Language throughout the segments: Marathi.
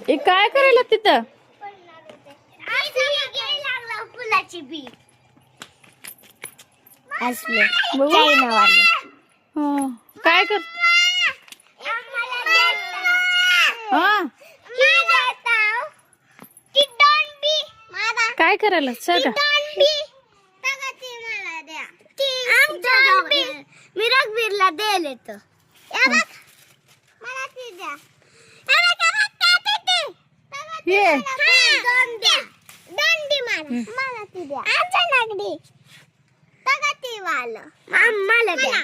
हे काय करायला तिथं? फुलाची बी असले बघू. चायनावाले. हा. काय कर हा काय करायला सर का? मी रघुवीरला देल येतो. मला ती द्या. ये दंडी मला ती द्या. आमच्या नागडी ती वाल मला द्या.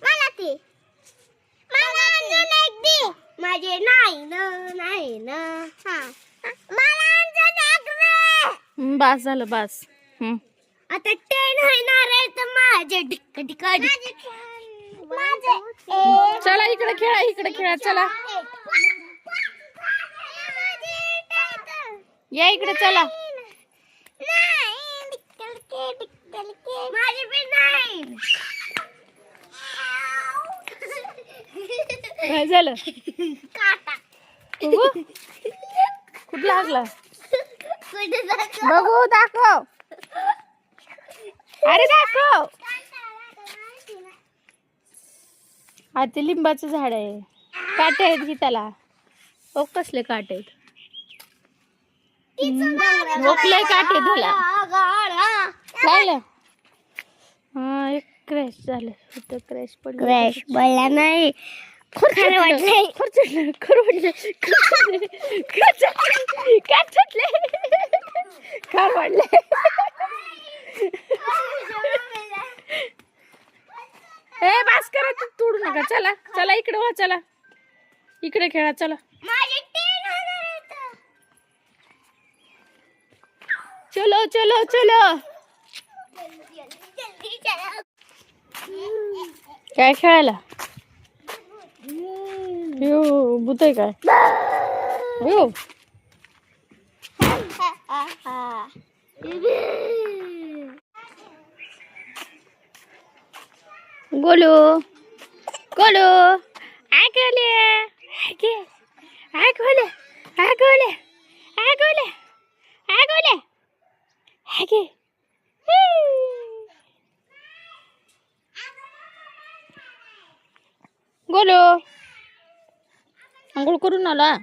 मला ती मला अजून एक दे. माझे नाही ना हा मला अजून एक दे. बस झालं बस. आता 10 होणार आहे तर माझे टिक माझे चला इकडे खेळा चला या इकडे चला. माझे पण नाही. काय झालं? काटा बघू कुठं लागला बघू दाखव. अरे दाखव. हा ते लिंबाचं झाड आहे. काटे आहेत की त्याला? ओ कसले काटे आहेत? ओकले काटे त्याला लागलं. हा एक क्रॅश झालं होतं. क्रॅश पडलं. क्रॅश बोलला नाही. खरं वाटलंय. खार वाटले. ए बास करा तोडू नका. चला चला इकडे वा. चला इकडे खेळा. चला चलो चलो चलो. काय खेळायला? यो भूत आहे काय? यो गोलू गोलू आय गोले आय गे आय गोले आय गोले आय गोले आय गोले आय गे. गोलू अंघोळ करून आला.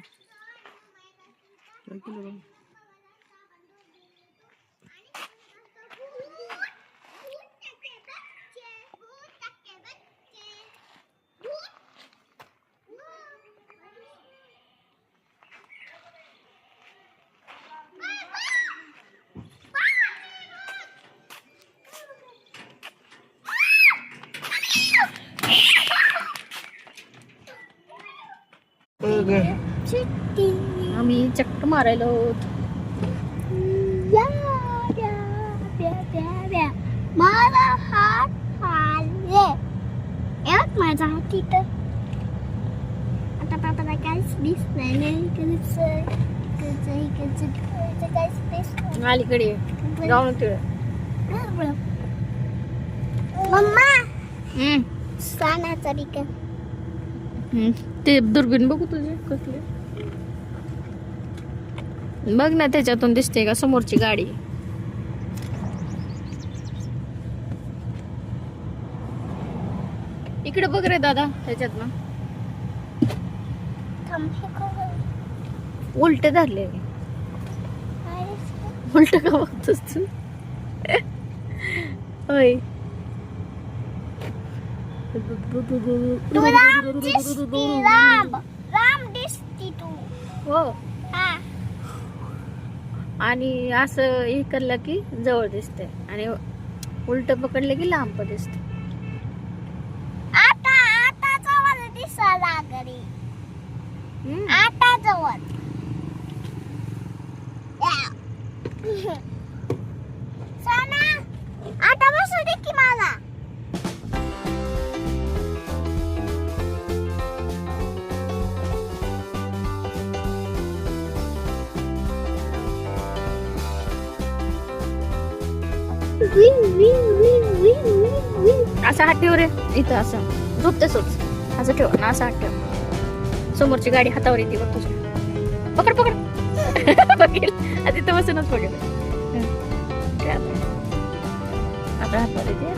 आम्ही चक्क मारायला होत. मला हात खाल्ले. माझा हात तिथं. आता पापाला काहीच दिसत नाही. अलीकडे जाऊन तिळ. मम्मा सानाचा रिका ते दुर्बीण बघू तुझे कसले. बघ ना त्याच्यातून दिसते का समोरची गाडी. इकडे बघ रे दादा त्याच्यात ना उलट धरले. उलट का बघतोस तू? होय राम दिसती तू. हो. आणि असं हे करलं की जवळ दिसते आणि उलट पकडलं की लांब दिसते. आता जवळ दिसायला लागली. आता जवळ साना आता बसू दे की मला. असा हात ठेव रे. इथं असं झोपते सोच. असं ठेव ना. असा हात ठेव. समोरची गाडी हातावर येते बघ तुझ्या. पकड पकड बघेल आता तिथं बसूनच पकड. काय आता हातावर येते.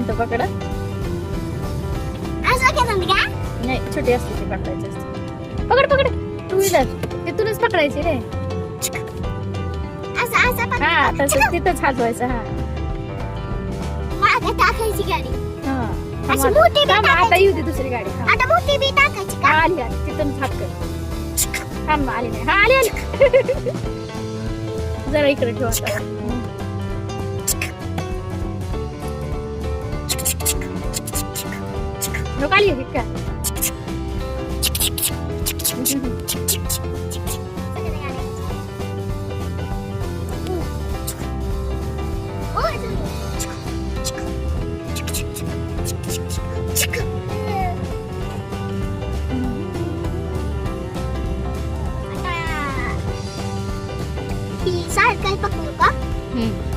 इथं पकडा. असं केलं मी का? नाही छोटी असते ती पकडायची असते. पकड पकड टू व्हीलर तिथूनच पकडायची रे. असं असं पकड. हा तसं तिथंच हलवायचं. हा मागे टाकायची गाडी. हा अशी थांब मोठी बी आता टाकायची. येऊ दे दुसरी गाडी. हा आता मोठी बी टाकायची हा, का? आली आली तिथूनच हात कर. थांब आली नाही. हा आली आली. जरा इकडे ठेवा आता. नको आली होती का? ही सायकल पकडू का? हम्म.